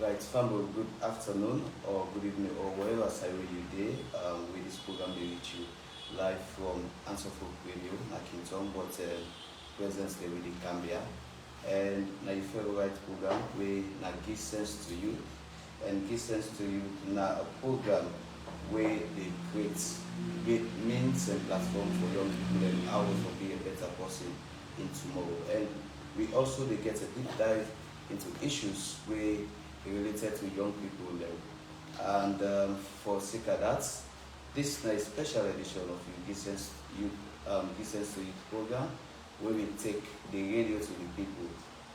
Right, Fambo, good afternoon or good evening or wherever side where you day. With this program they reach you live from Answer Folk Radio, Nakinton, but presently with the Gambia. And now your favorite program we na give sense to you and give sense to you na a program where they create means and platform for young people and how to be a better person in tomorrow. And we also they get a deep dive into issues where related to young people level. And for Sika that, this is a special edition of Distance to Youth program where we take the radio to the people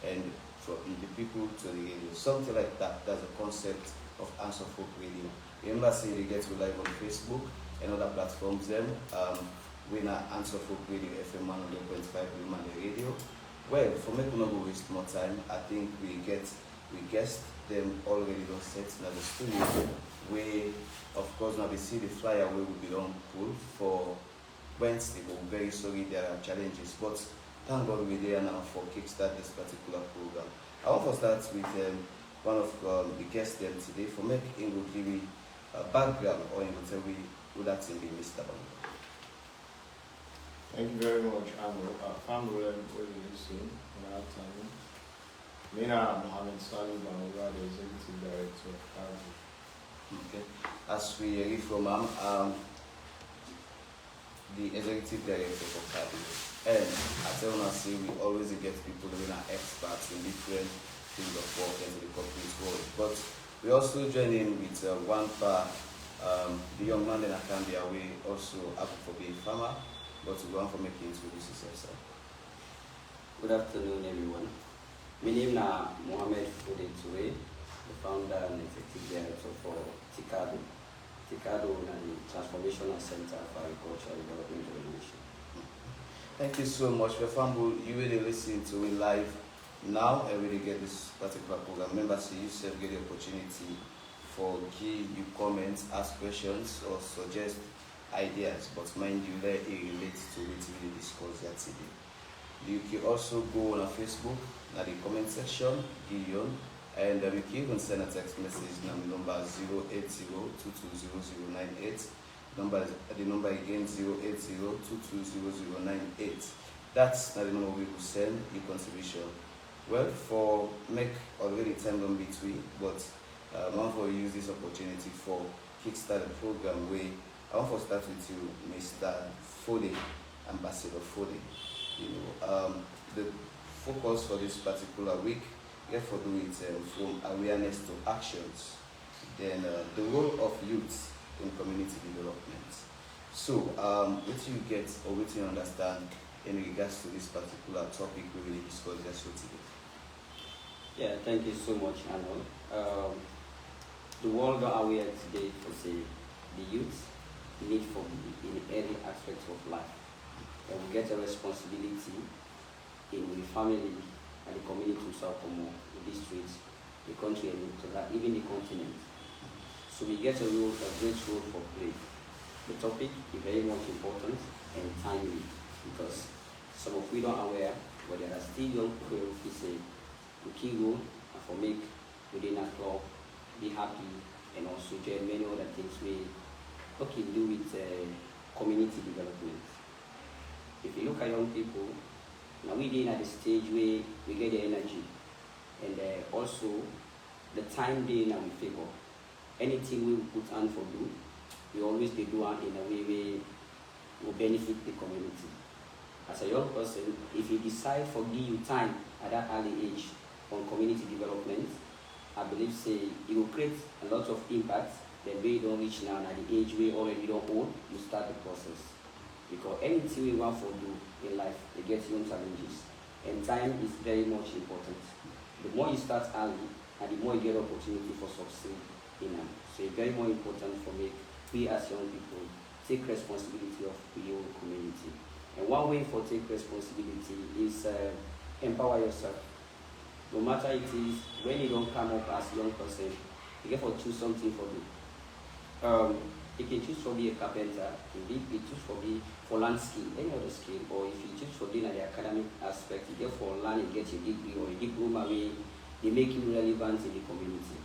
and from the people to the radio. Something like that. That's the concept of Answer Folk Radio. Remember, say they get to live on Facebook and other platforms. Then we now Answer Folk Radio FM 100.5 Women Radio. Well, for making not go waste more time, I think we guessed them already don't set in the studio where of course now we see the flyer where we belong pull for Wednesday, but we're very sorry there are challenges. But thank God we're there now for kickstart this particular program. I want to start with one of the guests them today for make Ingo give me a background or Ingo tell me who that's in the Mr. Bango. Thank you very much, Amro. Family will listen that time. Mina Mohammed Salim Banura, the Executive Director of CABI. Okay. As we hear from the Executive Director of CABI. And I tell you, say we always get people who are experts in different fields of work and the corporate world. But we also join in with one for the young man in Akambia, we also happen for being farmer, but we want for making introduce yourself. Good afternoon, everyone. My name is Mohamed Fode Toure, the founder and executive director for TICADO. TICADO is the Transformational Center for Agricultural Development Organization. Thank you so much, Fambu. You really listen to it live now and really get this particular program. Members, you yourself get the opportunity for give you comments, ask questions, or suggest ideas. But mind you, let it relate to what we discuss here today. You can also go on our Facebook, in the comment section, Gideon, and you can even send a text message number 080220098. The number again 080220098. That's not the number we will send your contribution. Well, for make already time on between, but I want to use this opportunity for kickstart the program where I want to start with you, Mr. Fode, Ambassador Fode. The focus for this particular week, therefore do it from awareness to actions. Then the role of youth in community development. So, what you get or what you understand in regards to this particular topic we will discuss just today? Yeah, thank you so much, Arnold. The world are aware today for say the youth need for in every aspect of life. And we get a responsibility in the family and the community to South Como, the districts, the country, and even the continent. So we get a great role for play. The topic is very much important and timely because some of we don't aware, but there are still young people who say the key role for make within a club, be happy, and also join many other things we do with community development. If you look at young people, now we're at the stage where we get the energy and also the time they now we favor. Anything we put on for do, we always do in a way where will benefit the community. As a young person, if you decide for give you time at that early age on community development, I believe say it will create a lot of impact that we don't reach now at the age we already don't own, you start the process. Because anything we want to do in life, they get your own challenges. And time is very much important. The more you start early, and the more you get opportunity for succeed in them. So it's very more important for me, we as young people, take responsibility of your community. And one way for take responsibility is empower yourself. No matter it is, when you don't come up as a young person, you get to choose something for you. You can choose for be a carpenter, you choose for be for land skill, any other skill, or if you choose for being at the academic aspect, you get for learn and get your degree or a diploma where they make you relevant in the community.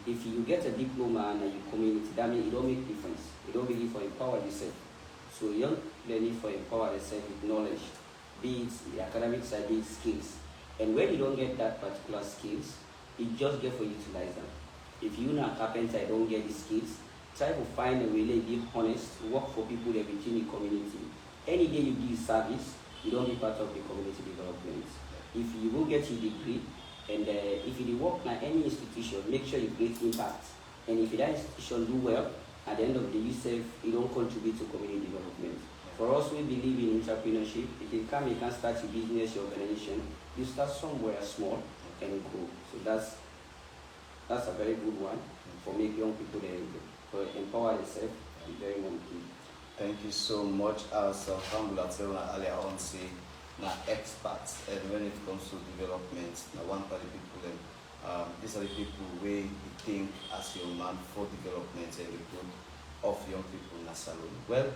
If you get a diploma and you community, that means it don't make difference. You don't really for empower yourself. So young learning for empower yourself with knowledge, be it the academic side, be it skills. And when you don't get that particular skills, it just get for you to utilize them. If you know a carpenter, don't get the skills, try to find a way, be honest, work for people that within the community. Any day you give service, you don't be part of the community development. If you will get your degree, and if you work in any institution, make sure you create impact. And if that institution do well, at the end of the day, you don't contribute to community development. For us, we believe in entrepreneurship. If you can start your business, your organization. You start somewhere small and grow. So that's a very good one for make young people to empower themselves. Very one key. Thank you so much. As Alhamdulillah earlier on say, now experts, and when it comes to development, now one part of people, these are the people where you think as young man for development and the growth of young people in a salon. Well,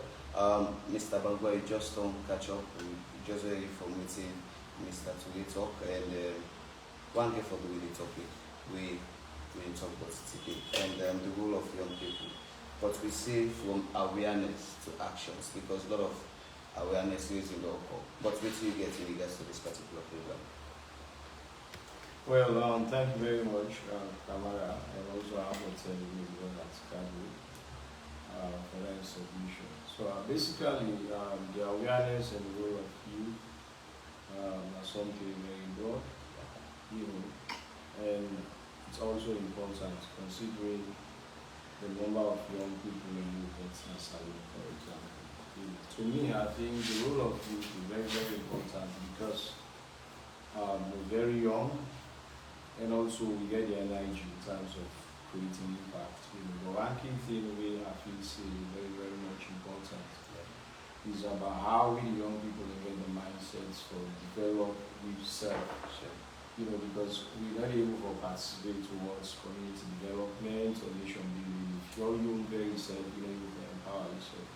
Mr. Bangwa, you just don't catch up. We just ready for meeting Mr. Tuli talk, and one day for the topic we talk about today, and the role of young people. But we see from awareness to actions, because a lot of awareness is in the call. But what do you get in regards to this particular program? Well, thank you very much, Kamara, and also Hamilton at Chicago for that submission. So basically, the awareness and the role of youth are something very broad, and it's also important considering the number of young people in youth at Salon, for example. To me, I think the role of youth is very, very important because we're very young, and also we get the energy in terms of creating impact. But one key thing we I feel is very, very much important is about how we the young people get the mindsets for develop with self. Because we're not able to participate towards community development or nation building. If you're young, very self, you're able to empower yourself.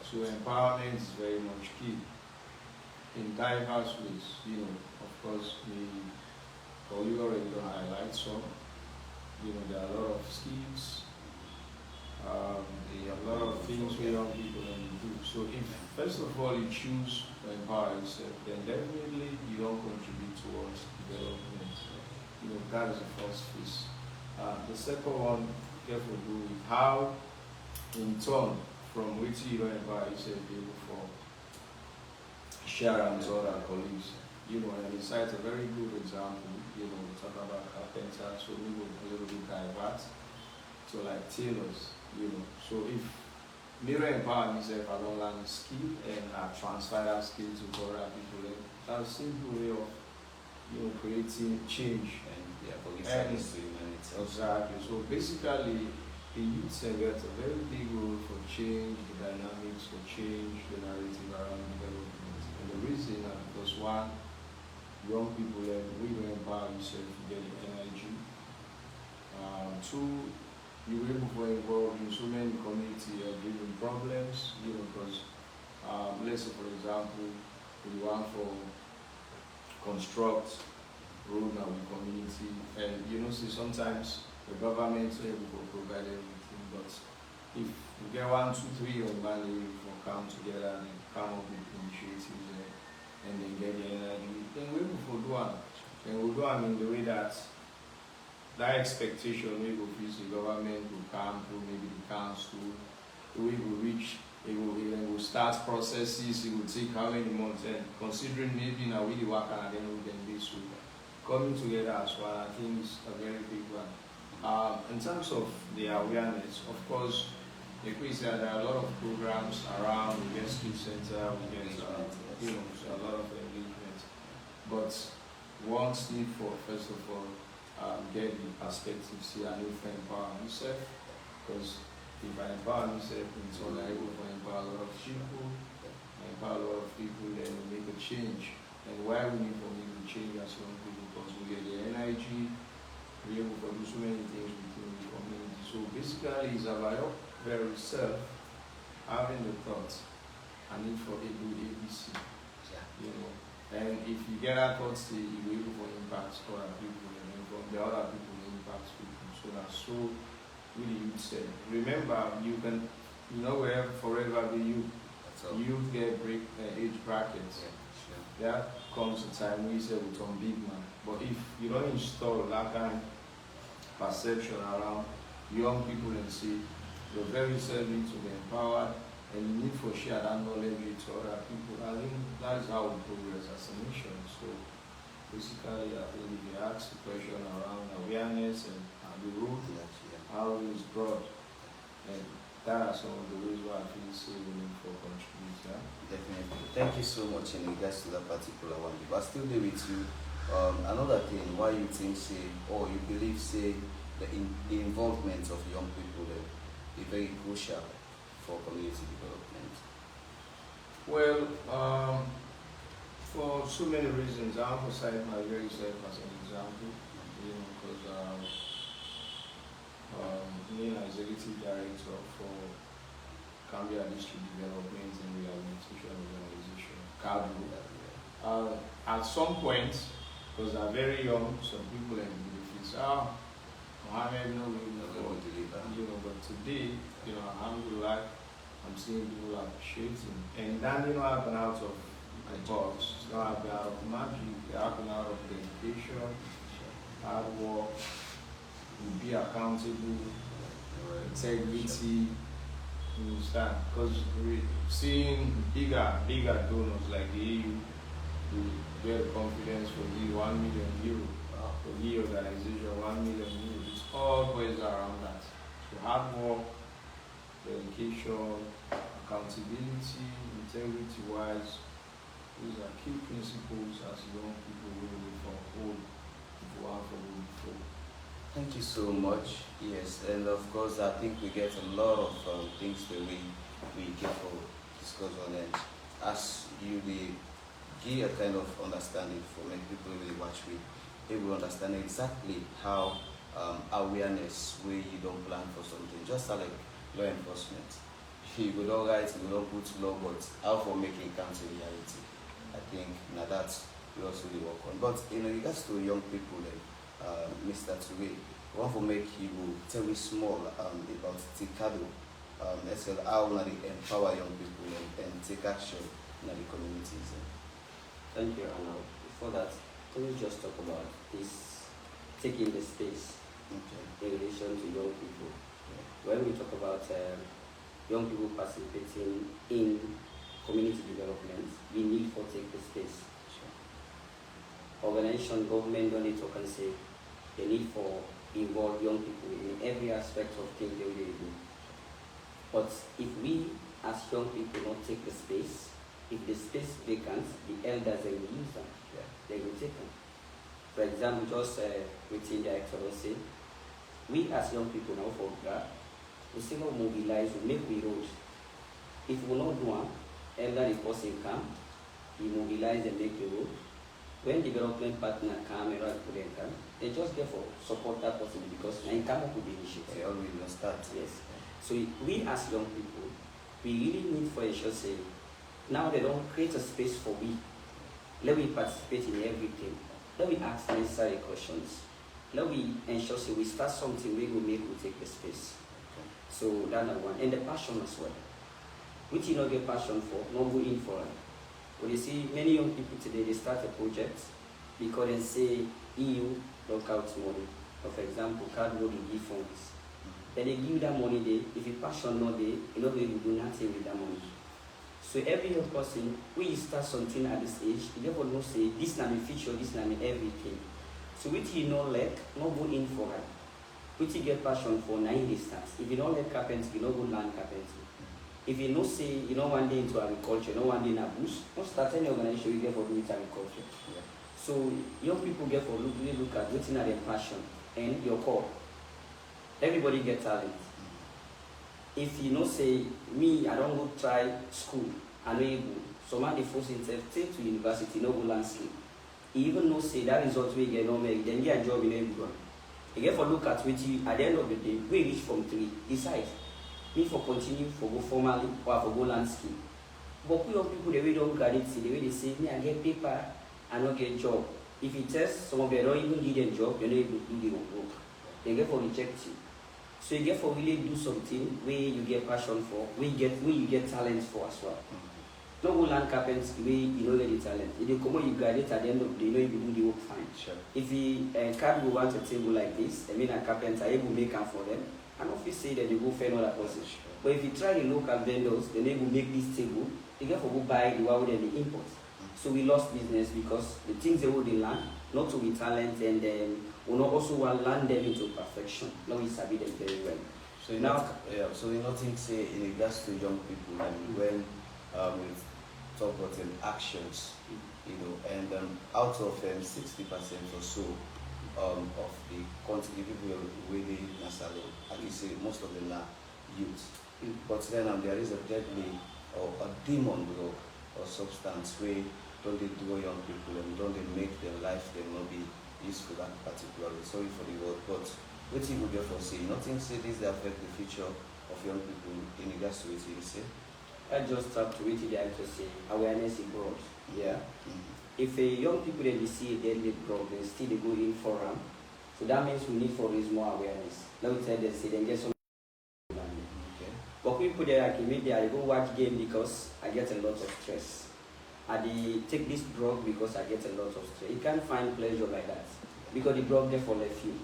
So empowerment is very much key in diverse ways. Of course, we already highlight some. There are a lot of skills, a lot of things where young people can do. So if first of all you choose to empower yourself, then definitely you don't contribute towards development. That is the first phase. The second one, careful do with how, in turn, from which you don't empower yourself, be able for share and other colleagues. And it's a very good example. We talk about carpenters, so we will a little bit divert. So like tailors, So if me empower myself, I don't learn skill and I transfer that skill to other people. That's a simple way of creating change and exactly. So basically, the youth get a very big role for change, the dynamics for change, the narrative around development. And the reason is because one, young people we don't empower yourself to get the energy. Two, you're able to involve in so many community driven problems, because let's say for example, we want to construct road now with community, and see sometimes the government is able to provide everything, but if you get 1, 2, 3 young man will come together and come up with initiatives and then get the energy, then we will do it. And we'll do it in the way that expectation we will face the government will come through, maybe the council, we will reach, it will start processes, it will take how many months, and considering maybe now we work and then we can be so coming together as well, I think is a very big one. In terms of the awareness, of course, like we said, there are a lot of programs around, we get skill center, we get a lot of engagement. But one need for, first of all, get the perspective, see I need to empower myself, because if I empower myself, it's all I able to empower a lot of people, then we make a change. And why we need to make a change as young people, because we get the energy, we're able to do so many things within the community. So basically, it's about your very self having the thoughts, I need for a good ABC, And if you get that thought, you're able to impact other people, and then from the other people, impact people. So that's so really youth said. Remember, you can, wherever forever be youth. That's all. Youth get age brackets. Yeah, sure. There comes a time we say we become big man. But if you don't install that kind of perception around young people and see the very self need to be empowered and the need for share that knowledge with other people, I think that is how we progress as a nation. So basically, I think if you ask the question around awareness and the road, how it is broad, and that are some of the ways where I feel so willing for contribute. Yeah? Definitely. Thank you so much in regards to that particular one. But still be with you. Another thing, why you think, say, or you believe, say, the involvement of young people is very crucial for community development? Well, for so many reasons, I emphasize my very self as an example, because being an executive director for Cambia District Development and Rehabilitation Organization, CADRO. At some point, because they're very young, some people have benefits. Mohammed, but today, alhamdulillah, I'm seeing people appreciating. And that didn't happen out of the box. It's not happen out of magic. It happened out of dedication, hard work, be accountable, integrity. You understand? Because we're seeing bigger donors like the EU who get confidence for the €1 million, for the organization €1 million. It's all boils around that. So hard work, dedication, accountability, integrity wise, these are key principles as young people really for hold for. Thank you so much. Yes, and of course, I think we get a lot of things that we careful discuss on, and as you give a kind of understanding for many people really watch me, they will understand exactly how awareness where you don't plan for something, just like law enforcement. You would all right, you will not put law, but how for making count in reality. I think now that's we also really work on. But in regards to young people, Mr. Ture, one for make you tell me small about Tikado, how they empower young people and take action in the communities. Thank you, Anna. Before that, can we just talk about this taking the space in relation to young people? Yeah. When we talk about young people participating in community development, we need for take the space. Sure. Organization, government don't need to talk and say they need for involve young people in every aspect of things they do. But if we as young people don't take the space, if the space vacant, the elders they will use them. Yeah. They will take them. For example, just within the excellency, we as young people now for that, we still not mobilize, we make we road. If we not do one, elder the person come, he mobilize and make the road. When development partner come and come, they just get for support that person because they come up with the initiative. They already start. Yes. So we as young people, we really need for ensure say, now they don't create a space for we. Let me participate in everything. Let me ask necessary questions. Let me ensure say we start something we will make we take the space. Okay. So that's number one. And the passion as well. Which you not get passion for, not go in for it. But you see many young people today they start a project because they say EU lock out money. For example, card will give funds. Then they give that money there. If you passion not there, you know they will do nothing with that money. So every young person, we start something at this age, you never know say this na my future, this na my everything. So which you not like, not go in for it. Which you get passion for 9 distance. If you don't like carpentry, you not go learn carpentry. If you know say you know one day into agriculture, you know one day in a bush, don't start any organization you get for doing agriculture. Yeah. So young people get for really look at what's in their passion and your core. Everybody get talent. If you know say me, I don't go try school, I know able. Somebody force himself take to university, no go landscape. He even know say that result we get no make, then get a job in everyone. You get for look at which you at the end of the day, we reach from 3, decide. Me for continue for go formally or for go landscape. But we young people the way don't get it, see the way they say me I get paper, I don't get job. If you test some of them don't even need a job, you're not able to do the work. they get for reject you. So you get for really do something where you get passion for, where you get talent for as well. No go learn carpentry where you don't get the talent. If you come on, you graduate at the end of the day, you know you do the work fine. Sure. If you can't go want a table like this, I mean a carpenter, I will make them for them. And if you say that you go find another person. Sure. But if you try the local vendors, then they will make this table, you get for go buy the one with the import. So we lost business because the things they would learn, not to be talent, and we not also want learn them into perfection. Now we sabi them very well. So you Now- so you nothing say in regards to young people and when we talk about actions, and out of 60% or so of the country people really nasalo, like you say, most of them are youth. But then there is a deadly or a demon drug or substance where don't they draw young people and don't they make their life they not be useful that particularly. Sorry for the word, but what you would therefore say, nothing say this they affect the future of young people in regards to what you say. I just have to read it to say awareness is broad. Yeah. Mm-hmm. If a young people they see a deadly drug, then still they go in for them. So that means we need for raise more awareness. Let me tell them say then get some. Okay. But people there like immediately I go watch game because I get a lot of stress. I take this drug because I get a lot of stress. You can't find pleasure like that because the drug there for left you.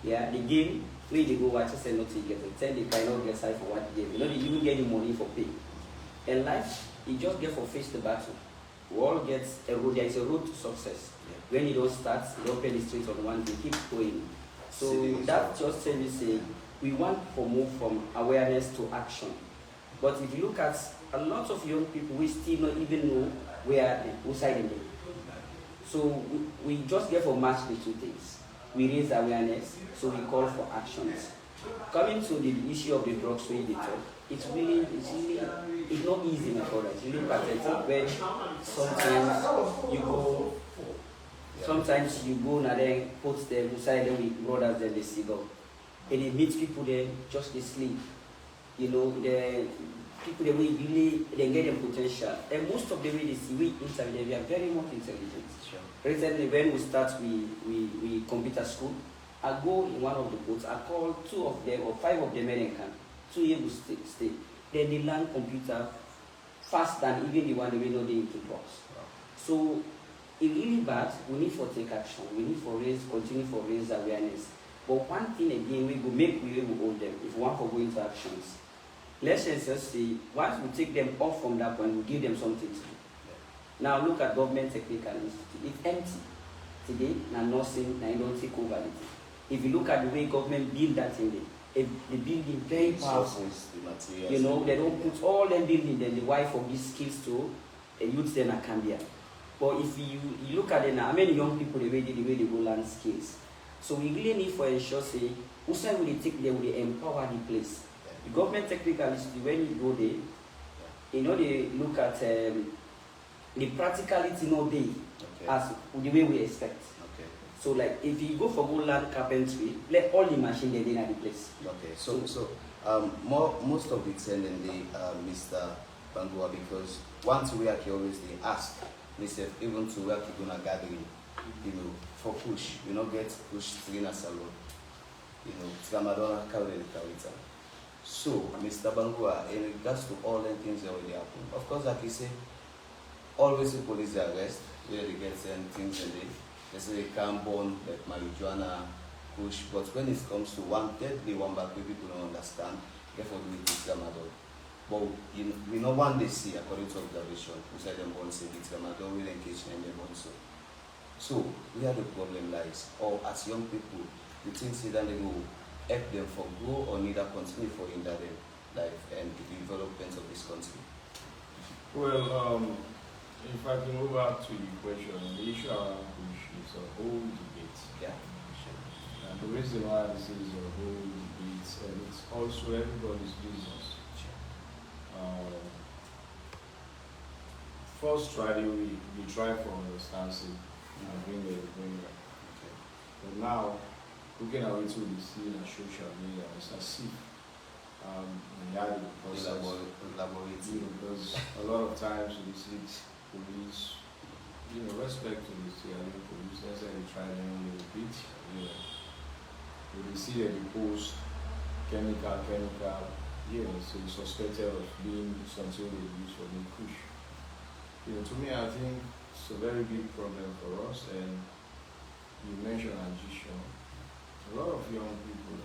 Yeah, the game where they go watch say not to get it. Then they cannot get side for what game. You know they even get the money for pay. And life, you just get for face the battle. We all get a road. There is a road to success. Yeah. When you don't start, you don't pay the street on one day. Keep going. So See, that just tells me say we want to move from awareness to action. But if you look at a lot of young people, we still not even know where they whose side they live. So we just get for match the two things. We raise awareness, so we call for actions. Coming to the issue of the drugs we talk, it's not easy, my brother. It's really pathetic when sometimes you go and then put them beside them with brothers then they cigar. And they meet people there, just they sleep. The people they really they get their potential. And most of the way they see we interview them, we are very much intelligent. Sure. Recently when we start we computer school, I go in one of the booths, I call 2 of them or 5 of them and can 2 years will stay. Then they learn computer fast than even the one they know they into drugs. Wow. So it's really bad. We need for take action. We need for continue for raise awareness. But one thing again, we will make we will hold them if we want to go into actions. Let's just say once we take them off from that point, we give them something to do. Now look at Government Technical Institute. It's empty today. Now nursing, now you don't take over it. If you look at the way government build that thing, the building very powerful. The materials. They don't put all them building then the wife of these skills to a youth then a Cambia. But if you look at it now, how many young people the way they go learn skills. So we really need for ensure say who side will they take them, will they empower the place. The Government Technical Institute, when you go there, they look at the practicality no day as the way we expect. Okay. So like if you go for go learn carpentry, let all the machine get in at the place. Okay. So most of the time Mr. Bangua, because once we are always they ask myself even to work in a gathering, for push, get push in a salon, Tramadona Kawita. So Mr. Bangua, in regards to all the things that already happen, of course like you say, always the police arrest, where they get certain things and they say they can't burn like marijuana, push, but when it comes to one back where people don't understand, therefore we do tramadol. But we know one they see according to observation, we say them born say tramadol will engage in them also. So where the problem lies, or as young people, you think say that they will help them for grow or neither continue for hinder them life and the development of this country. Well, if I can go back to the question, the issue around push is a whole debate. Yeah. And the reason why this is a whole debate, and it's also everybody's business. First try, we try from the stance and bring it. Okay. But now, looking at what we see in social media, it's as if we had the process. Because a lot of times we see police, respect to the police, let's say they try them a little bit, we see see that they post chemical, so it's suspected of being something they use for the push. To me, I think it's a very big problem for us, and you mentioned addiction. A lot of young people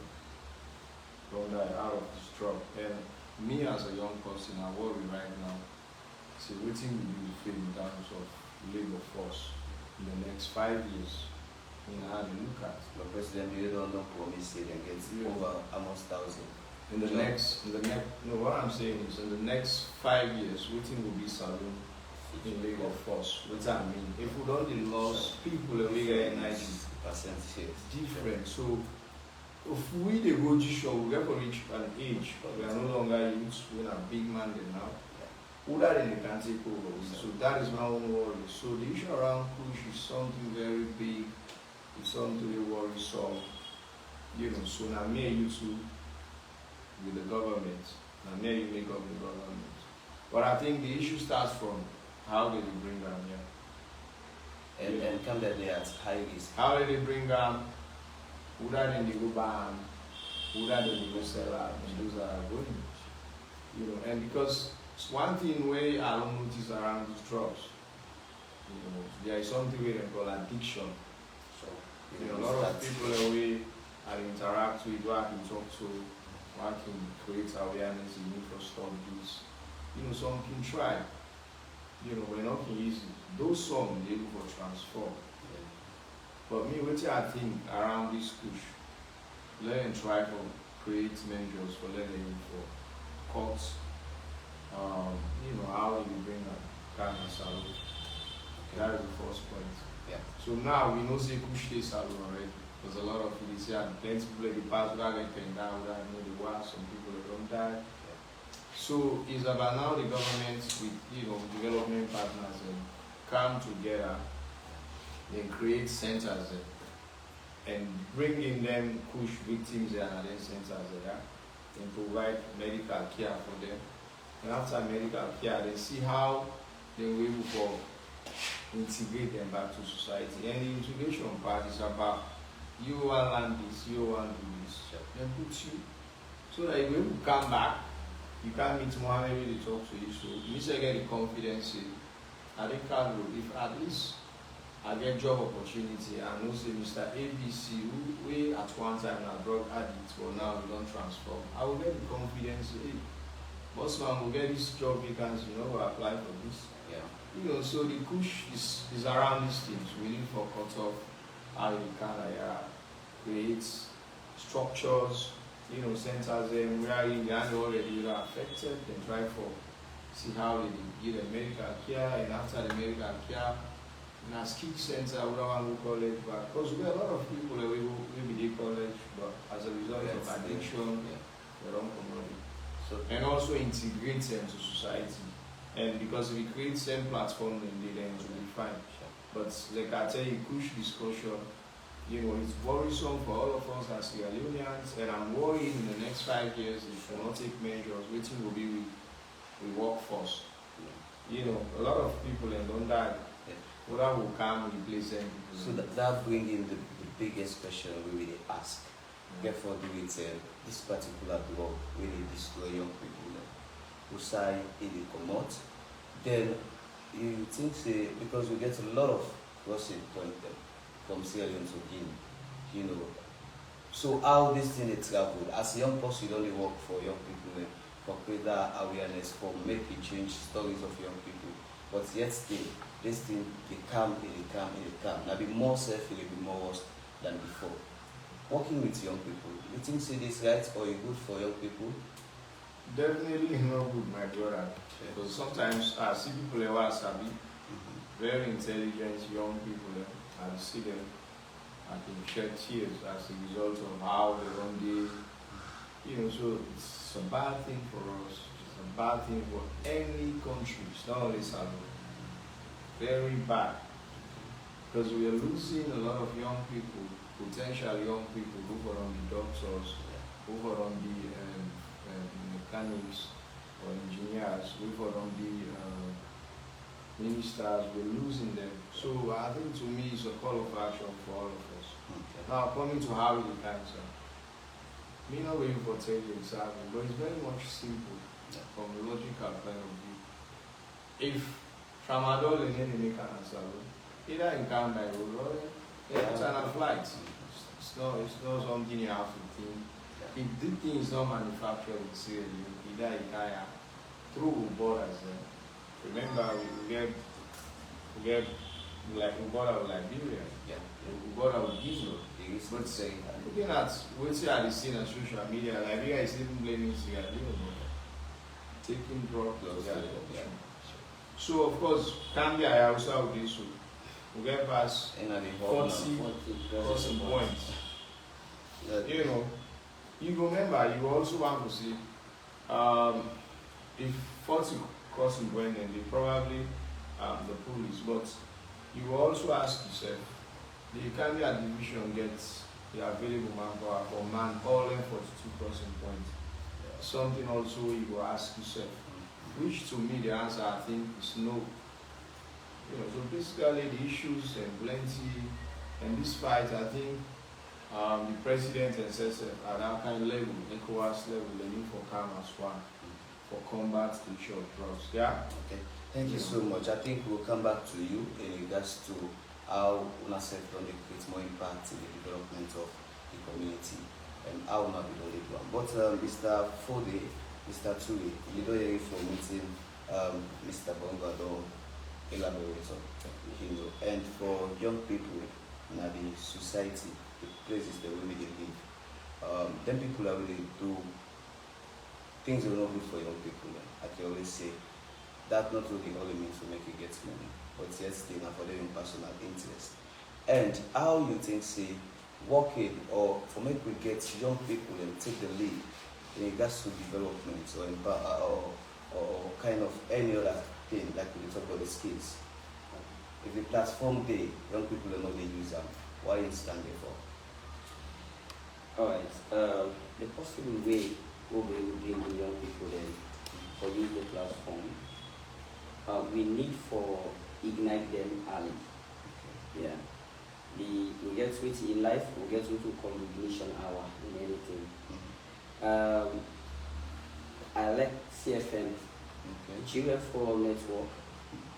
don't die out of this drug, and me as a young person, I worry right now. See, what thing will you feel in terms of labor force in the next 5 years? How to look at. The president, you don't know promise it and gets over almost 1,000. What I'm saying is in the next 5 years, waiting will be saloon in labor force. What I mean, if we don't lose people away in 90%, different. So if we the go show, we have to reach an age, we are no longer youth, we are big man now. Who that in the can take over. So that is my own worry. So the issue around push is something very big. It's something we worry so so now me and you two with the government. Now me and you make up the government. But I think the issue starts from how did they bring them here? And come that they at high risk. How did they bring them? Who that in the go ban? Who that in the go sell out? And those are going. And because it's one thing where I don't notice around these drugs. There is something we call addiction. So a lot of people that we interact with, who I can talk to, who I can create awareness in need for stop this. Some can try. We're not easy. Those some they look for transform. Yeah. But me, what I think around this push, let them try to create measures for letting for cuts. How do you bring a kind of salute? Okay. That is the first point. Yeah. So now we know say push this salute already. There's a lot of it. Plenty of people in the past without getting down, without the war, some people that don't die. Yeah. So it's about now the government with development partners come together, then create centers and bring in them push victims and then centers and provide medical care for them. And after medical care, they see how they will able to integrate them back to society. And the integration part is about you want learn this, you want do this, then put you so that you will come back. You can't meet Mohammed really talk to you. So you need to get the confidence in I think if at least I get job opportunity and know say Mr. ABC who we at one time are drug addicts but now we don't transform, I will get the confidence, hey, boss man will get this job vacancy, will apply for this. Yeah. So the push is around these things. We need for cut off how you can create structures, centers where you are already affected and try for see how they give them medical care, and after the medical care, in a skill center, whatever we call it, but because we have a lot of people that we they college, but as a result of addiction, they don't promote it. So, and also integrate them to society. And because we create same platform, then it will be fine. But like I tell you, push discussion, it's worrisome for all of us as Sierra Leoneans, and I'm worried in the next 5 years if we not take measures, waiting will be with workforce. A lot of people don't die. What will come replace them? So that brings in the biggest question we really ask. Therefore, do it this particular drug really destroy young people? Who say it come out? Then you think because we get a lot of crossing point from Sierra Leone to Guinea, So how this thing is traveled? As a young person, you only work for young people for create that awareness, for making change stories of young people. But yet still, this thing they come. Now be more safe, it will be more worse than before. Working with young people, you think this right or is good for young people? Definitely not good, my brother. Because sometimes I see people who are savvy, very intelligent young people, and see them, I can shed tears as a result of how they run the, so it's a bad thing for us. It's a bad thing for any country. It's not only Salvador. Very bad. Because we are losing a lot of young people, potential young people who are on the doctors, who are on the mechanics or engineers, who are on the ministers. We're losing them. So I think to me it's a call of action for all of us. Okay. Now coming to how the cancer. Me not waiting for 10 years exactly, but it's very much simple from a logical point of view. If tramadol in any cancer, either in can by road or it's on a flight. It's not something you have to think. If the thing is not manufactured in Syria, either in Kaya, through borders. Remember, we get like we border with Liberia, we border with Guinea. But looking at what you are seeing on social media, Liberia is even blaming Sierra Leone, taking drugs. So of course, Gambia I also have this. We get past 40 crossing points. You know, you remember you also want to see if 40 crossing points and they probably the police, but you also ask yourself, the Gambia division gets the available manpower for man all in 42 crossing points. Something also you will ask yourself, which to me the answer I think is no. You know, so basically the issues and plenty and this fight I think the president and SSF at that kind of level, ECOWAS level, they need for calm as one for combat the issue of drugs. Yeah? Okay. Thank you so much. I think we'll come back to you in regards to how UNICEF don't create more impact in the development of the community and how UNA be done it one. But Mr. Fode, Mr. Tui, you don't hear it from meeting Mr. Bongo don't elaborate on, you know, and for young people in the society, the places that we really live, then people are really do things that are not good for young people. I can always say that not only means to make you get money, but yes, they are for their personal interest. And how you think, say, working or for make we get young people and take the lead in regards to development or kind of any other thing, like we talk about the skills. If the platform day, young people are not the user, why is standing for? Alright, the possible way we will bring the young people then for use the platform, we need for ignite them early. Yeah. We get switch in life, we get what we call ignition hour in anything. I like CFM, Children Forum Network.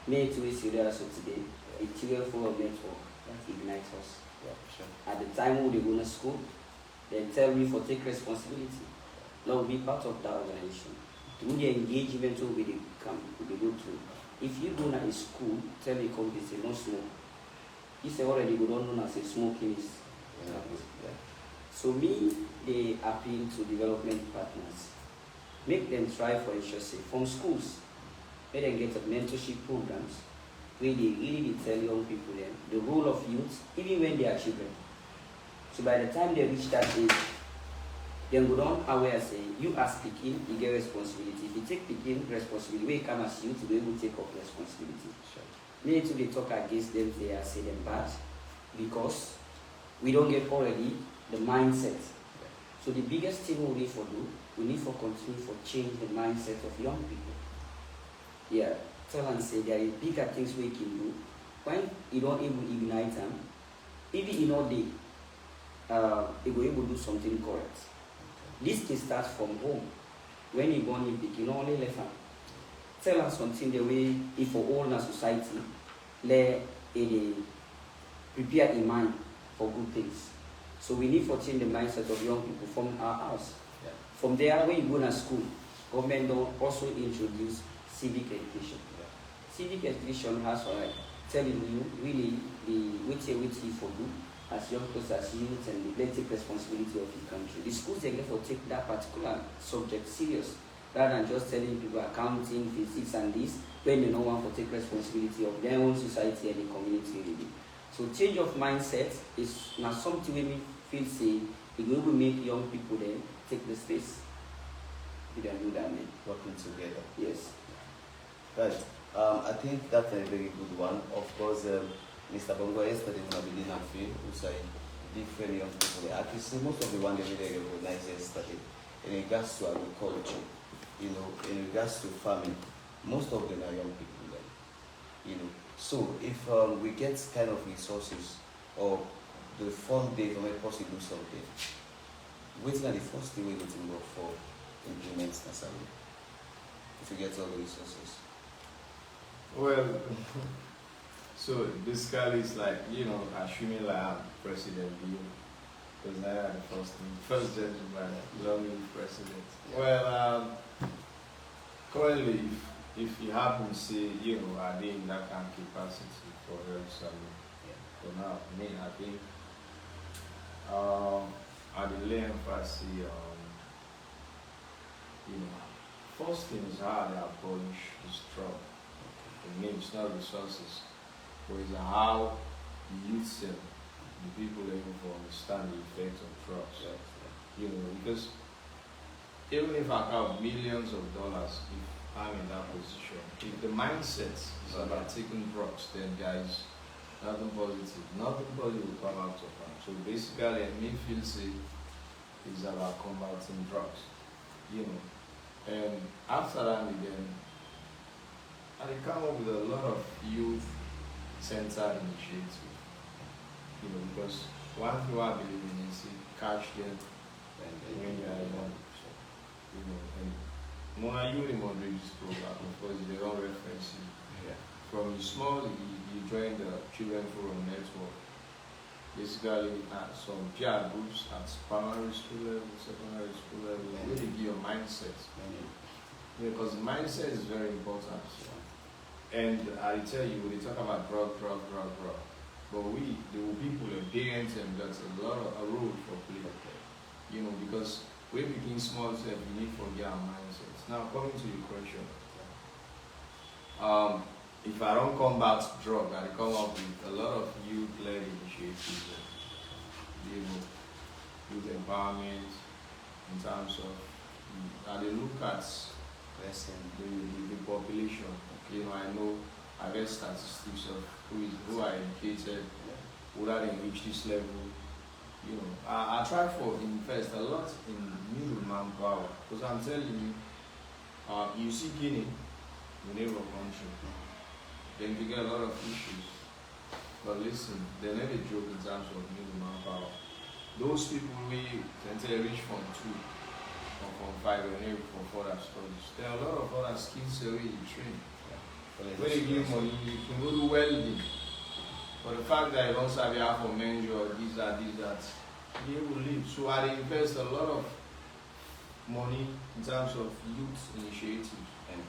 Me too is serious today. A Children Forum Network that ignites us. Yeah, sure. At the time when they go to school, they tell me for take responsibility. Now be part of that organization. Through the engagement we go through. If you go to a school, tell the company say no smoke. If they already go don't know as a smoking is. Yeah. So me, they appeal to development partners. Make them try for instance from schools. Let them get a mentorship programs where they really tell young people then the role of youth, even when they are children. So by the time they reach that age, then go down aware say you as speaking, you get responsibility. If you take speaking responsibility, we come as youth to be able to take up responsibility. Sure. Many to they talk against them, they are say them bad because we don't get already the mindset. So the biggest thing we need for do, we need for continue for change the mindset of young people. Yeah, tell and say there is bigger things we can do. When you don't able to ignite them, even in all day, you will able to do something correct. This can start from home. When you born in big, you know only left hand. Tell us something the way if for all the society, let it prepare in mind for good things. So we need to change the mindset of young people from our house. Yeah. From there, when you go to school, government don't also introduce civic education. Yeah. Civic education has telling you really the which for do as young people as youth and the collective responsibility of the country. The schools they therefore take that particular subject serious rather than just telling people accounting, physics and this when they don't want to take responsibility of their own society and the community really. So change of mindset is not something we feel say it will make young people then take the space. We don't do that, man. Working together. Yes. Right. I think that's a very good one. Of course, Mr. Bongo yesterday when I began to feel who say different young people. I can see most of the one they really recognize yesterday in regards to agriculture, you know, in regards to farming, most of them are young people then. You know. So if we get kind of resources or the fund day to make us do something, waiting at the first thing we need to work for implement Nasaru if you get all the resources. Well, so basically it's like, assuming like I'm President Bill, because I am the first gentleman, loving president. Yeah. Well, currently, if you happen to say, are they in that kind of capacity for help salute? Yeah. For now, I think I will lay emphasis on, first thing is how they abolish this drug. For me, it's not resources, but it's how the youth them, the people able to understand the effects of drugs. Because even if I have millions of dollars, if I'm in that position, if the mindset is about taking drugs, then there is nothing positive. Nothing positive will come out of that. So basically, me feel say is about combating drugs. And after that, again, I come up with a lot of youth center initiatives. Because one thing I believe in is catch them when you are young. And Mona, you remember this program because they don't reference you. Yeah. From small, you join the Children Forum Network. Basically, at some peer groups at primary school level, secondary school level, really give your mindset. Because the mindset is very important. And I tell you, when they talk about drug. But there were people, parents, and that's a lot of a role for play. Because we begin small step, we need to forget our mindsets. Now, coming to your question, if I don't combat drug, I come up with a lot of youth-led initiatives, youth empowerment in terms of, and they look at the population. I know I get statistics of who are educated, who are in reach this level. I try for invest a lot in middle manpower because I'm telling you, you see Guinea, the neighbor country, then you get a lot of issues. But listen, they never joke in terms of middle manpower. Those people we can say reach from 2 or from 5 or maybe for further studies. There are a lot of other skills already trained. When you give money, you can go to welding. But the fact that you don't have half of menu or this, that, they will leave. So I invest a lot of money in terms of youth initiatives and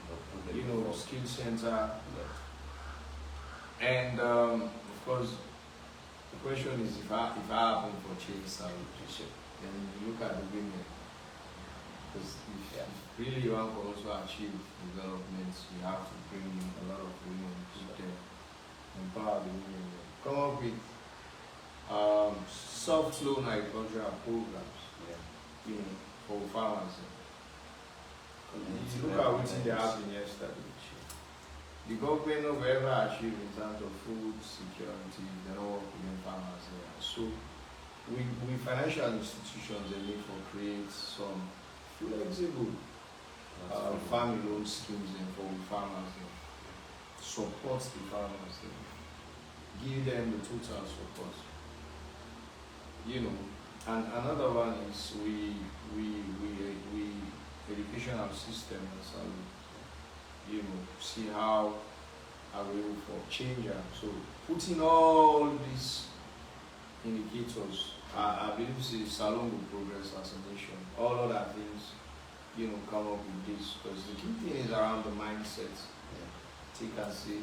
skill center. And of course, the question is if I happen for change salary, then you look at the women. Because if really you want to also achieve development, you have to bring in a lot of women to empower the women. Come up with soft loan agricultural programs, for farmers. You look at what they have in yesterday. The government will ever achieve in terms of food security, they don't work within farmers there. So we financial institutions they need to create some flexible farm loan schemes for farmers, support the farmers, give them the total support. And another one is we educational system and see how are we able for change. So putting all these indicators, I believe Salongo progress as a nation. All other things, come up with this because the key thing is around the mindset. Take and see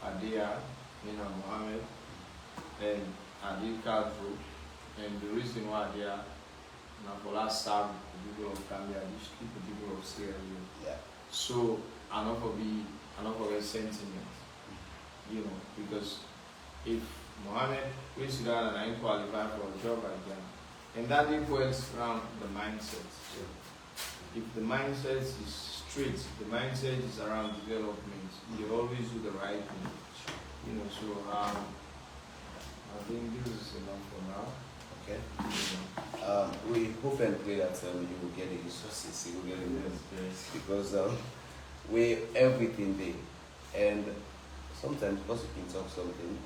Adia, Mohammed, and Adil Kadro, and the reason why they are Napola served the people of Gambia, the people of Sierra Leone. Yeah. So another sentiment, because if Mohammed wins that and I qualify for a job again, and that equals around the mindset. If the mindset is straight, the mindset is around development, you always do the right thing. So I think this is enough for now. Okay. We hope and pray that you will get the resources, you will get the because we everything there, and sometimes because you can talk something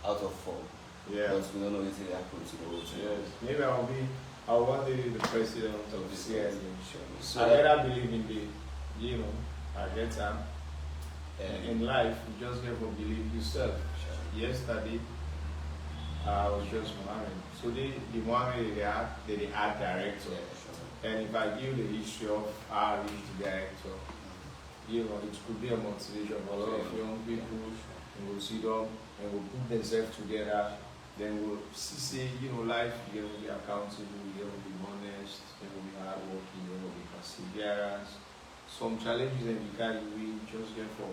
out of form, Yeah. but we don't know anything that happens tomorrow. Yes. Maybe I want to be the president of the Sierra Leone. So I better believe in the, I get time. In life, you just never believe yourself. Yesterday, I was just Mohammed. So the Mohammed they're the art director. And if I give the history of how I reached the director, it could be a motivation for a lot of young people, and we'll see them and will put themselves together. Then we'll see, life, you're going to be accountable, you're going to be honest, you're going to be hardworking, you're going to be perseverance. Some challenges that you can't win, just therefore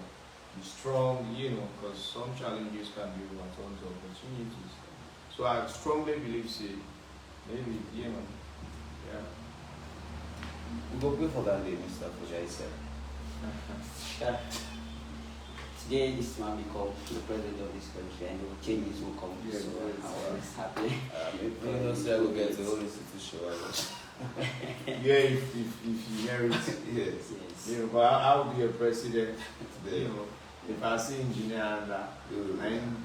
be strong, because some challenges can be overturned to opportunities. So I strongly believe, maybe, yeah. we go pray for that day, Mr. Fujai said. Today, this man become the president of this country, and the changes will come. Yes, so yes. I'm always happy. If you don't say I will get the whole institution, I will. Yeah, if you hear it. Yes. Yes. But I'll be a president. Today. If I see engineer and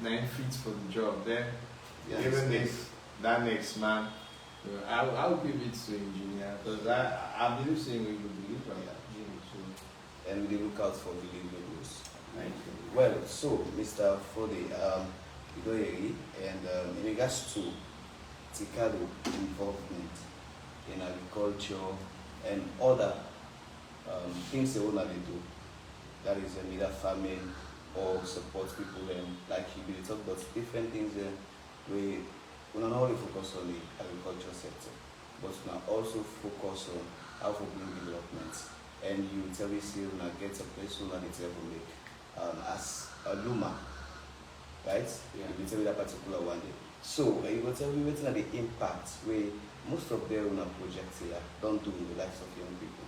nine feet for the job, then Yeah, even yes. if that next man, I'll give it to engineer because I believe saying we will believe on that. And we look out for deliverables. Right. Well, so Mr. Fode, Idoyeri, and in regards to Tikado involvement in agriculture and other things they want to do, that is either farming or support people, and like you talk about different things we not only focus on the agriculture sector, but we also focus on how to bring development. And you tell me, see, when I get a place where they tell make as a Luma, right? Yeah. You tell me that particular one day. So you will tell me what's the impact where most of them projects here don't do in the lives of young people.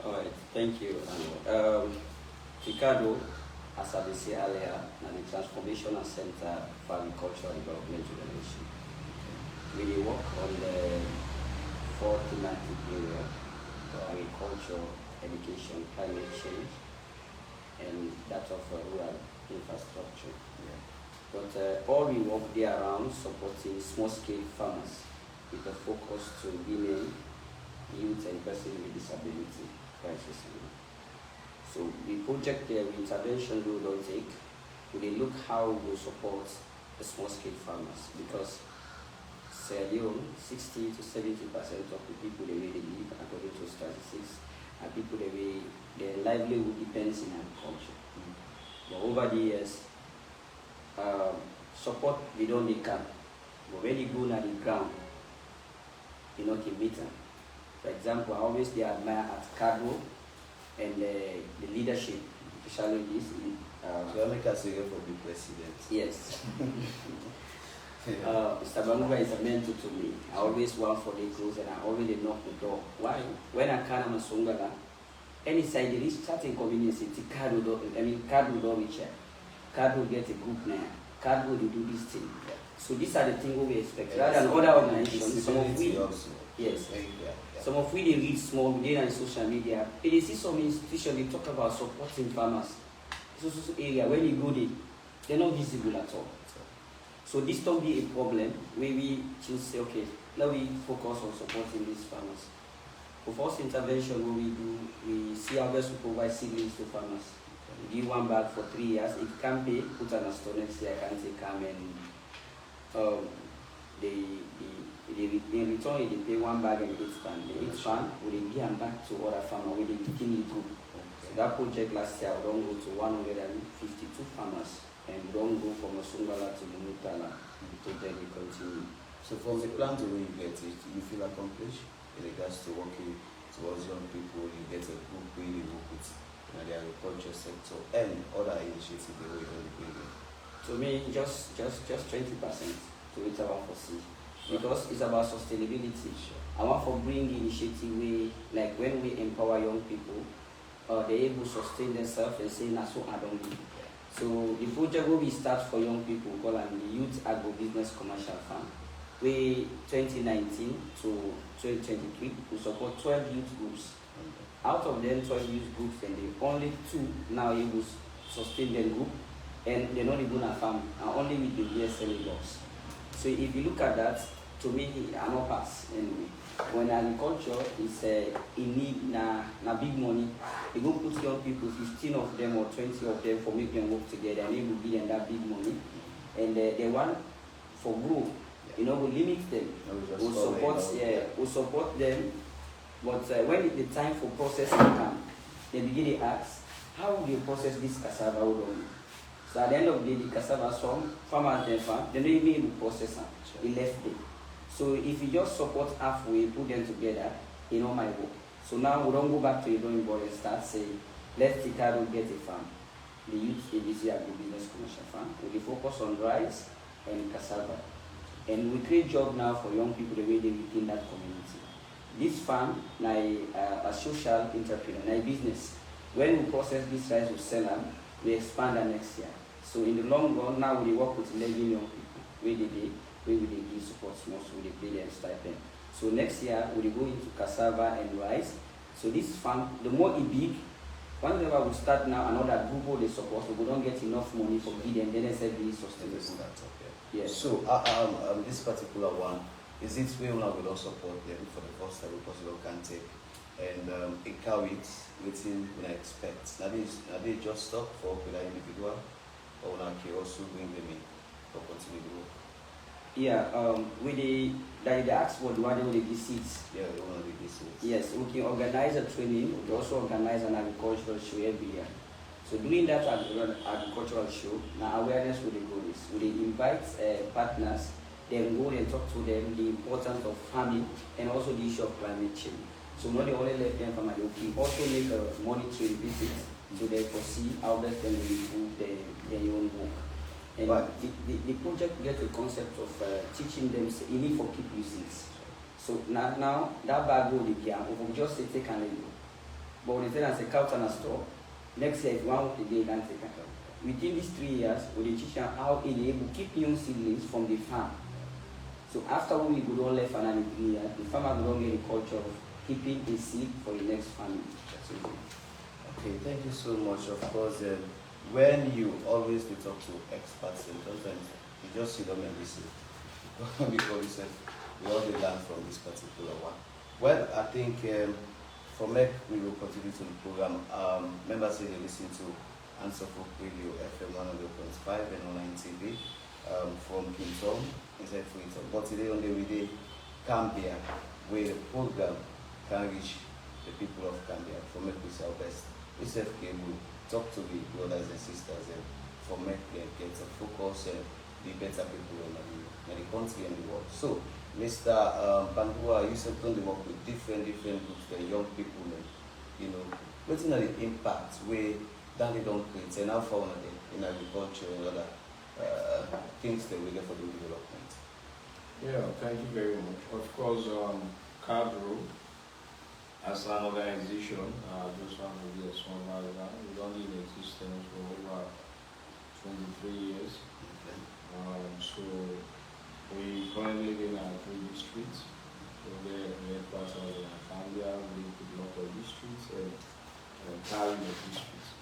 All right, thank you. Ricardo, as I said earlier, and the Transformational Center for Agricultural Development Generation. We work on the 4 thematic area: agriculture, education, climate change, and that of rural infrastructure. Yeah. But all we work there around supporting small-scale farmers with a focus to women, youth, and persons with disability crisis. So the project there, the intervention we don't take, we look how we support the small-scale farmers, because Sierra Leone, 60 to 70% of the people they really live, according to statistics, are people their livelihood depends in agriculture. But over the years, support we don't need can. But when you go on the ground, you not in meter. For example, I always admire at Cargo and the leadership, especially this. So I make us here for the president. Yes. Mr. Bamuga is a mentor to me. I always work for the clothes and I always knock the door. Why? When I come to Songala, any side there is starting community, Cargo don't reach here. Cargo get a group now. Cargo they do this thing. So these are the things we expect. Rather than other organizations, some of we also. yes. Yeah. Some of we they read small media and social media. It is some institution they talk about supporting farmers. So area when you go there, they're not visible at all. So this don't be a problem where we just say, okay, now we focus on supporting these farmers. For first intervention, what we do, we see our best to provide seedlings to farmers. We give 1 bag for 3 years. If you can't pay, put an store next year, I can say come and in return they pay 1 bag and 8 fan. The 8 fan will give them back to other farmers with the continue to. So that project last year we don't go to 152 farmers. And we don't go from Songala to Mutala to then we continue. So from the plan to when you get it, you feel accomplished in regards to working towards young people, you get a group really work with the agriculture sector and other initiatives the way you bring in. To me, just 20% to it I want to see. Because it's about sustainability. I want to bring initiative where, like when we empower young people, they're able to sustain themselves and say, "Nah, so I don't need." So the project will be start for young people called the Youth Agro-Business Commercial Fund, where 2019 to 2023 we support 12 youth groups. Out of them 12 youth groups, and they only 2 now able to sustain their group, and they're not even a farm, and only with the BSLA blocks. So if you look at that, to me, I not pass anyway. When agriculture is in need na big money, they go put young people, 15 of them or 20 of them, for make them work together, and they will give them that big money. And they want for growth, you know, we limit them, we support them. But when the time for processing comes, they begin to ask, how will you process this cassava? So at the end of the day, the cassava, some farmers then farm, they don't even able to process them. It left them. So if you just support halfway, put them together, it not might work. So now we don't go back to the drawing board and start saying, let's get a farm. The youth ABC agribusiness commercial farm. We focus on rice and cassava. And we create job now for young people the way they within that community. This farm, a social entrepreneur, a business. When we process this rice, we sell them, we expand the next year. So in the long run, now we work with 11 young people, where we give support small, so we pay them stipend. So next year, we go into cassava and rice. So this farm, the more it big, whenever we start now, another group of the support, so we don't get enough money for feed them, then they say be sustainable. Okay. Yes. So this particular one, is it where we don't support them for the first time because we can't take, and it carries within when I expect. Now they just stop for with an individual, or now can also bring them in for continue growth. Yeah, with they ask for the one with the seats. Yeah, the one with the seats. Yes, we can organize a training. We also organize an agricultural show every year. So during that agricultural show, now awareness will go is we invite partners, then go and talk to them the importance of farming and also the issue of climate change. So not only let them from we also make a monitoring visit so they foresee how best can improve their own work. And the project gets a concept of teaching them you need for keep seeds. So now that bag will be here, we will just say take an label. But when they say a couch and a store, next year if you want to day, then take a couch. Within these 3 years, we will teach them how they able to keep young seedlings from the farm. So after we go on left and 3 years, the farmer will get the culture of keeping a seed for the next family. Okay, thank you so much. Of course, when you always talk to experts, and sometimes you just see them and listen because you said we already learn from this particular one. Well, I think for MEC we will continue to the program. Members say they listen to Answer Folk Radio FM 100.5 and online TV from Kingston inside Freetown. But today on the everyday Cambia, where the program can reach the people of Cambia from MEC we say our best. We will talk to the brothers and sisters and for make them get a focus and be better people in the country and the world. So, Mr. Bangua, you said don't work with different groups, the young people, and, you know, looking at the impact where they don't create and how far in agriculture and other things that we get for the development. Yeah, thank you very much. Of course, Cadro, as an organization, just want to be a small matter. We've only in existence for over 23 years. So we currently live in 3 districts. So we're headquarters in Cambia, we develop our districts and carry the districts.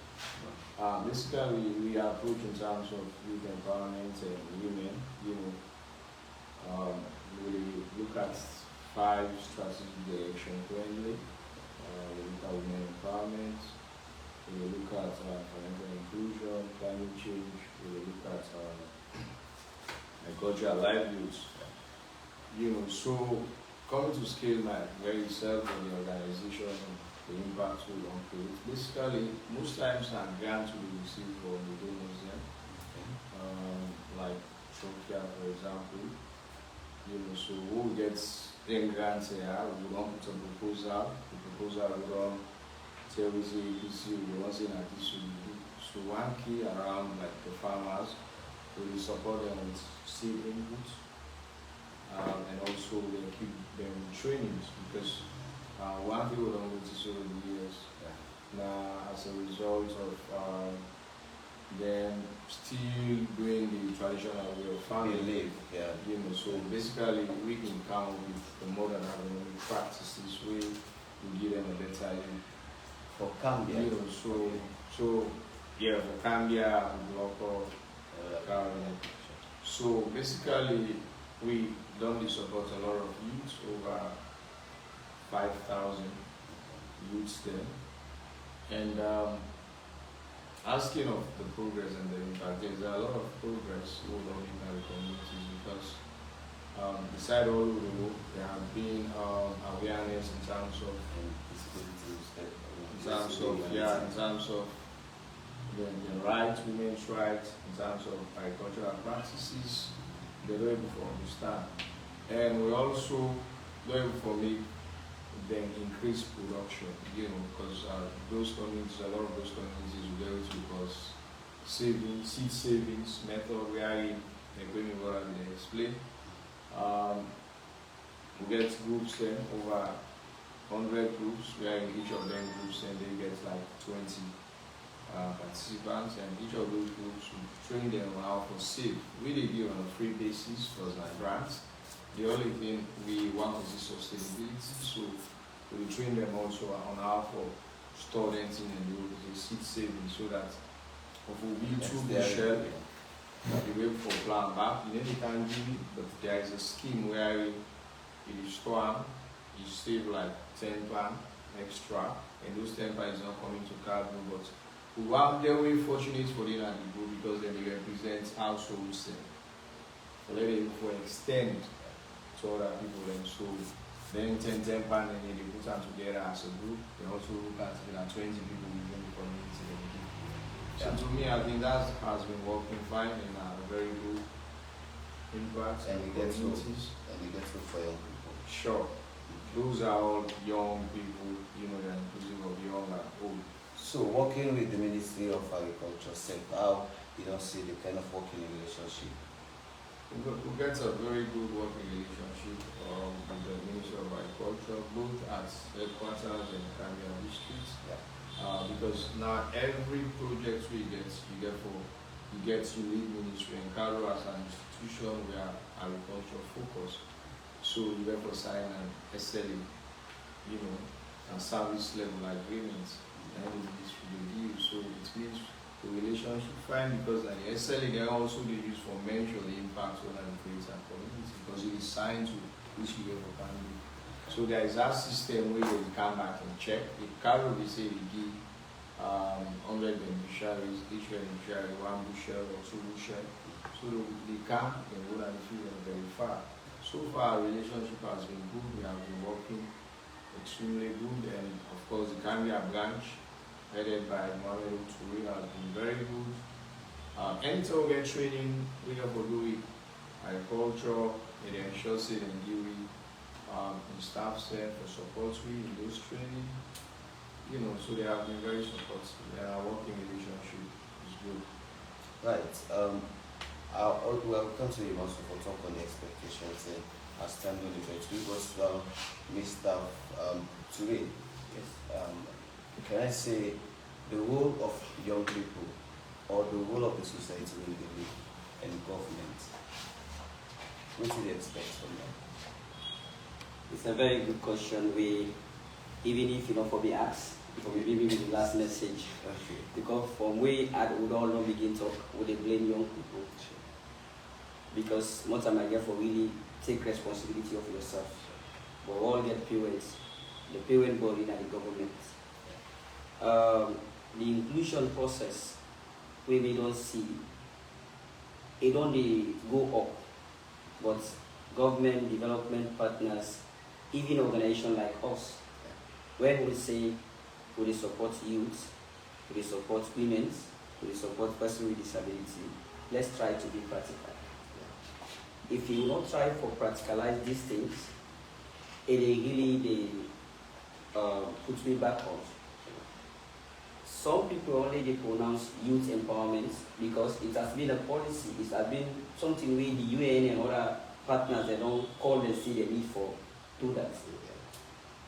Basically, we approach in terms of youth empowerment and women. You know, we look at 5 strategic directions currently. We look at women empowerment, we look at financial inclusion, climate change, we look at agricultural livelihoods. You know, so coming to scale where you serve in the organization, the impact we want to create. Basically, most times grants we receive from the donors, like Sophia, for example. You know, so who gets 10 grants here, we want to put a proposal. The proposal we don't tell we say ABC, we want to say that this will do. So one key around like the farmers, we support them with seed input, and also they keep them trainings because one thing we don't notice over the years, now as a result of them still doing the traditional way of farming. You know, so basically we can count with the modern agronomic practices where we give them a better for Cambia. You know, so yeah, for Cambia, local. So basically predominantly support a lot of youths, over 5,000 youths there. And asking of the progress and the impact, there's a lot of progress all over in our communities because beside all over the world, there have been awareness in terms of the rights, women's rights, in terms of agricultural practices. They're able to understand, and we also able to make then increase production, because those communities, a lot of those communities will be able to because seed savings method where agreement what I explain. We get groups then over 100 groups, where in each of them groups and they get like 20 participants, and each of those groups will train them on how to save. We do on a free basis for grants. The only thing we want is sustainability, so we train them also on how to store them in the seed saving, so that if we build 2 bushel, we wait for plan back. You never can give it, but there is a scheme where you store them, you save like 10 plan extra, and those 10 plan is not coming to carbon, but we are very fortunate for them at the group because they represent households. So let them extend to other people, and so then 10 pound and they put them together as a group. They also look at 20 people within the community. So to me, I think that has been working fine and a very good impact and on we get communities. And we get for young people. Sure. Those are all young people, they're inclusive of young and old. So working with the Ministry of Agriculture, how you don't see the kind of working relationship? We get a very good working relationship with the Ministry of Agriculture, both at headquarters and Cambia districts. Yeah. Because now every project you get to lead ministry, and Caro as an institution where agriculture focus. So you get to sign an SLA, and service level agreements, and this review. So it means the relationship fine, because the SLA can also be used for measure the impact on the creator community, because it is signed to which you ever can do. So there is that system where you come back and check. If Carol will say we give 100 beneficiaries, each beneficiary 1 bushel or 2 bushel, so they come and go and feel very far. So far our relationship has been good. We have been working extremely good, and of course the Gambia branch headed by Mohamed Toure has been very good. Anytime we get training, we have to do it. Agriculture, and ensure seed and dairy, and staff set for support in those training. So they have been very supportive, and our working relationship is good. Right. We'll come to you also for talk on the expectations and as time on the bench. We was Mr. Toure. Yes. Can I say the role of young people or the role of the society in the league and government? What do you expect from them? It's a very good question. Even if for me asked, for me giving the last message, Okay. because from where I would all not begin talk, would they blame young people? Because more time I get for really take responsibility of yourself. But all get parents, the parent body and the government. The inclusion process, where we don't see, it only go up, but government, development partners, even organizations like us, when we say we support youth, we support women, we support persons with disability, let's try to be practical. If you will not try for practicalize these things, it really puts me back on. Some people only they pronounce youth empowerment because it has been a policy, it has been something where the UN and other partners they don't call and see the need for do that.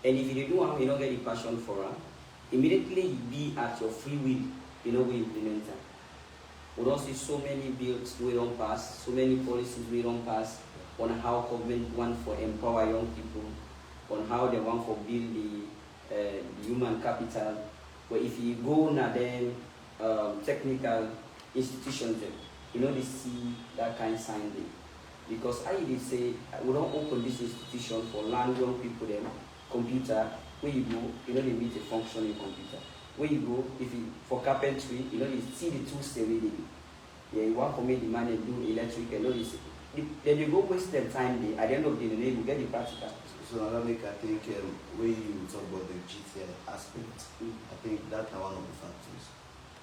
And if you do one, you don't get the passion for it, immediately you be at your free will, we implement them. We don't see so many bills we don't pass, so many policies we don't pass on how government want for empower young people, on how they want for build the human capital. But if you go now then technical institutions, they see that kind of sign there. Because I did say we don't open this institution for learn young people them computer. Where you go, you know they meet a functioning computer. Where you go, if you for carpentry, you know they see the tools they really do. Yeah, you want to make the man and do electric, you know this. Then you go waste their time there. At the end of the day, you get the practical. So now that make I think when you talk about the GTI aspect, I think that's one of the factors.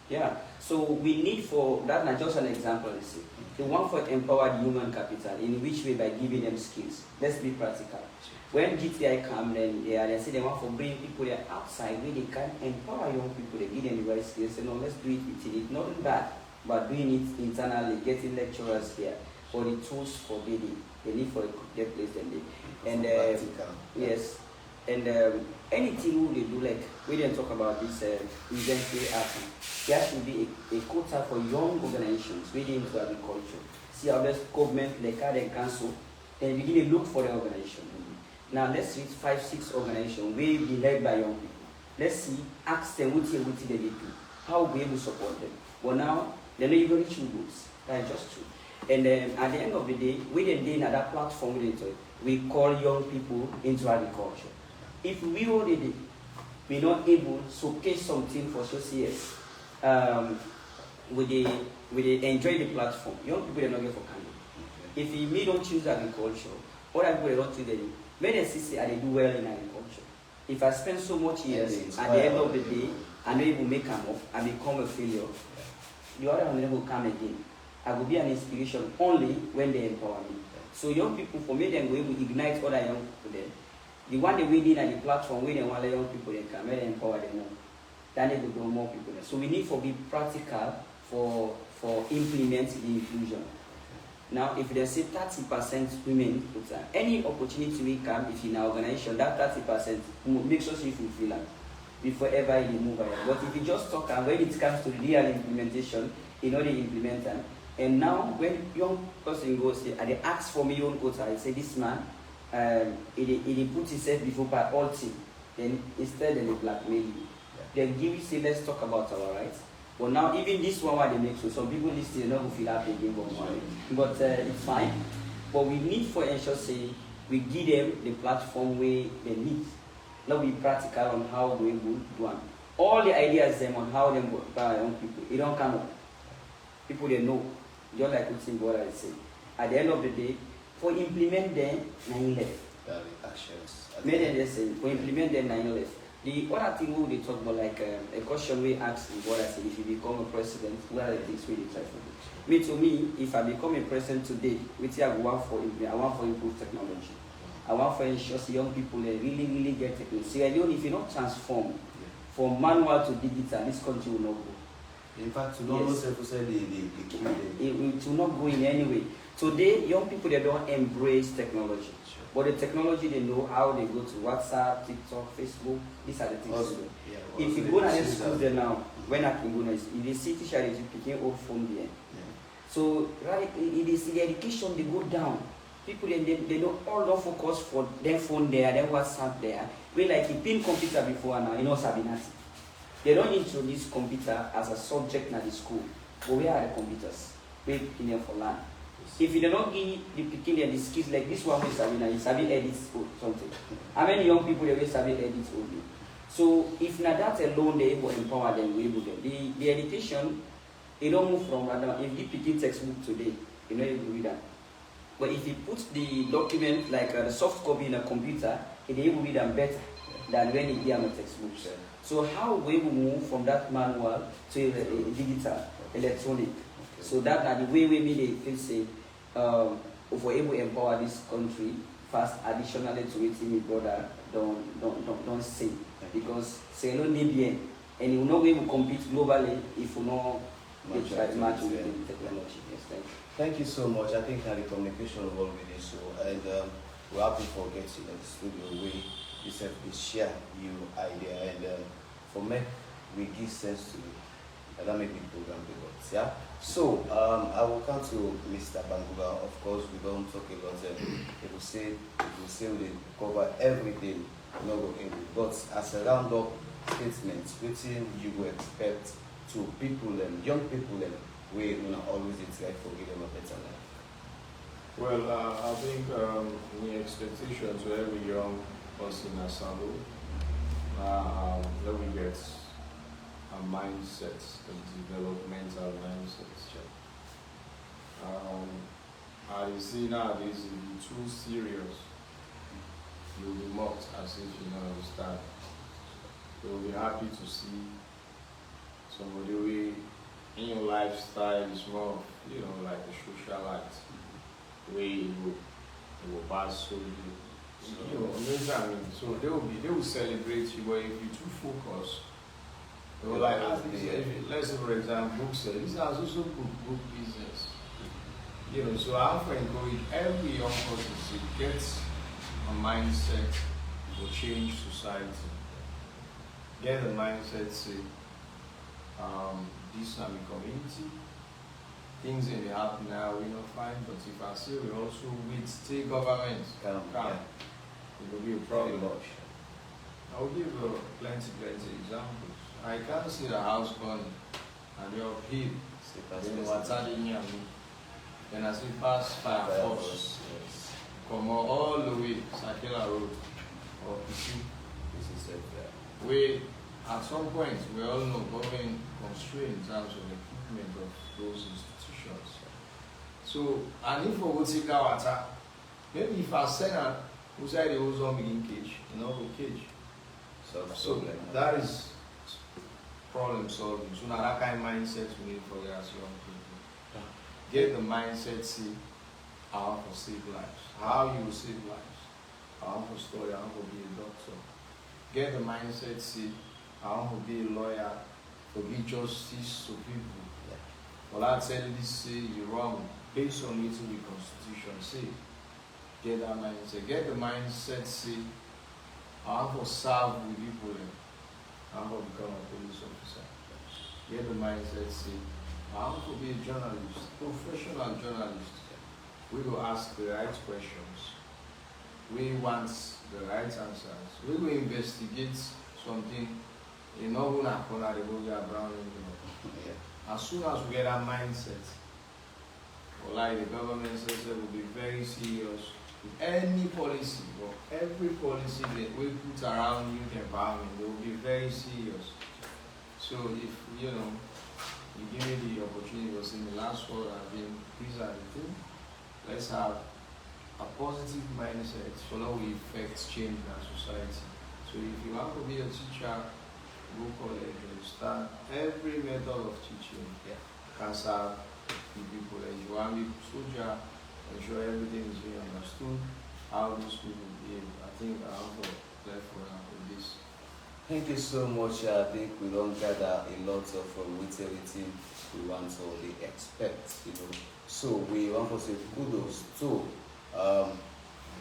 Yeah, so we need for that, not just an example, you see. The one for empowered human capital, in which way? By giving them skills. Let's be practical. When GTI come, then they say they want to bring people there outside where they can empower young people, they give them the right skills. Say, no, let's do it within it. Not bad, but doing it internally, getting lecturers here for the tools for the need for their place and they. And yes, and anything they do, like we didn't talk about this event happen. There should be a quota for young organizations within into agriculture. See how this government, like and council, and begin to look for the organization. Now let's reach 5-6 organizations where be led by young people. Let's see, ask them what they do, how we able to support them. Well now, they're not even reaching groups. That's just true. And then at the end of the day, we then at that platform we call young people into agriculture. If we already we're not able to showcase something for society, we enjoy the platform. Young people are not get for candy. If we don't choose agriculture, other people don't choose them. When they see they do well in agriculture. If I spend so much years, at the end of the day, I know it will make them up and become a failure. The other one will come again. I will be an inspiration only when they empower me. So young people, for me, then we will ignite other young people then. The one they win in at the platform, where they want young people they come, when they empower them more. Then they will grow more people there. So we need to be practical for implement the inclusion. Now, if they say 30% women, any opportunity we come, if in our organization, that 30% makes us if we feel like before ever you move ahead. But if you just talk and when it comes to real implementation, you know they implement them. And now when young person goes there and they ask for me own quota, I say this man, he put himself before by all team. Then instead they blackmail you. Then give you say let's talk about our rights. But now even this one what they make so some people listen not feel happy again but it's fine. But we need for ensure say we give them the platform where they need. Now be practical on how we will do it. All the ideas them on how them by young people, it don't come up. People they know, just like what I say. At the end of the day, for implement them, 9 left. Actions. Many they say, for implement them, 9 left. The other thing we talk about, like a question we ask what I say, if you become a president, what are the things we try to do? To me, if I become a president today, which I want for improve technology. I want to ensure young people really get technology. See, if you not transform from manual to digital, this country will not go. In fact, to don't say it will not go in any way. Today, young people they don't embrace technology. Sure. But the technology they know how they go to WhatsApp, TikTok, Facebook. These are the things also, they do. Yeah, if you go to school there now, when I can go, if they see teacher is picking old phone there. Yeah. So right, it is the education they go down. People they don't all focus for their phone there, their WhatsApp there. We like a pin computer before now, you know Sabinati. They don't introduce computer as a subject in the school. But where are the computers? We in there for learn. If you do not give the picking the skills like this one with Sabina, you Sabi edits or something. How many young people they will Sabi edits only? So if not that alone they able empower them, we able them. The education, it don't move from random. If you picking textbook today, you know you will read that. But if you put the document like the soft copy in a computer, it will read them better than when you give them a textbook. So how we will move from that manual to digital, electronic. Okay. So that are the way we made it feel say if we're able to empower this country first additionally to it my brother don't say. Because c'est no bien and you will not be able to compete globally if you know match with the technology. Yes, thank you. Thank you so much. I think the communication will be so and we're happy for getting in the studio where you said we share your idea and for me we give sense to it. And that make the program with us. Yeah. So I will come to Mr. Banguba. Of course we don't talk about it will say we cover everything, not go in. But as a roundup statement, waiting you will expect to people and young people and we always interact for give them a better life. Well, I think the expectation to every young person in Assemble, let me get a mindset, a developmental mindset. I see nowadays if you're too serious, you'll be mocked as if you don't understand. You'll be happy to see somebody who in your lifestyle is more, like a socialite, where you will pass through you. Understand me? So they will celebrate you, but if you're too focused, they will like, let's say for example, book sale. This has also book business. So I have to encourage every young person to get a mindset to change society. Get the mindset, say, this is my community. Things that may happen now, we not fine, but if I say we also with state government, it will be a problem. I will give plenty examples. I can't see the house burning and you're uphill. Then what's adding here? Then I see past fire force. Come all the way, Sakela Road or PC. We at some point we all know government constrained in terms of equipment of those institutions. So and if we take our water, maybe if I send a who said it was on begin cage, cage. So that is problem solving. So now that kind of mindset we need for you as young people. Get the mindset, see how to save lives. How you will save lives. How to study, how to be a doctor. Get the mindset, see how to be a lawyer, to give justice to people. Well, I tell you this, say you're wrong. Based on it the Constitution, say. Get that mindset. Get the mindset, see how to serve with people. How to become a police officer. Get the mindset, see how to be a journalist, professional journalist. We will ask the right questions. We want the right answers. We will investigate something in Oguna Kona, the Boga Brown. As soon as we get that mindset, like the government says, they will be very serious with any policy, or every policy that we put around youth empowerment, they will be very serious. So if you give me the opportunity, was in the last one, I've been presenting. Let's have a positive mindset so that we affect change in our society. So if you want to be a teacher, go college and start every method of teaching can serve the people. If you want to be a soldier, ensure everything is being understood, how those people behave. I think I have to play for this. Thank you so much. I think we don't gather a lot of utility we want to expect, So we want to say kudos to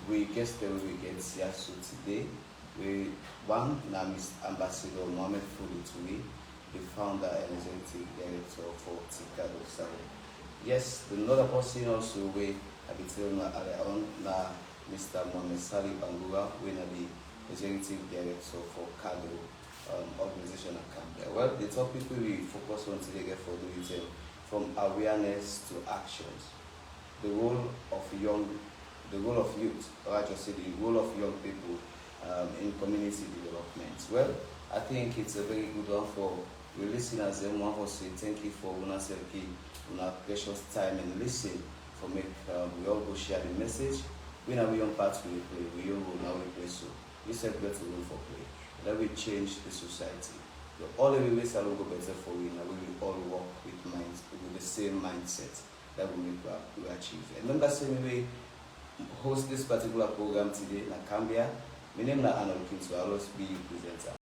we guest that we get here so today. One name is Ambassador Mohamed Fulutui, the founder and executive director for Tikado Salo. Yes, another person also we have been on Mr. Mohamed Sali Bangura, we are the executive director for Cargo organization at Canberra. Well, the topic we focus on today for the retail, from awareness to actions. The role of youth, or I just say the role of young people in community development. Well, I think it's a very good one for the listeners. And one for say thank you for una precious time and listen for make we all go share the message. We now we on part we play, we all will now we play so. We said better room for play. That will change the society. All the ways are go better for we now we will all work with the same mindset that we will achieve. And remember same way host this particular program today in Cambia. My name is Anna Looking to always be presenter.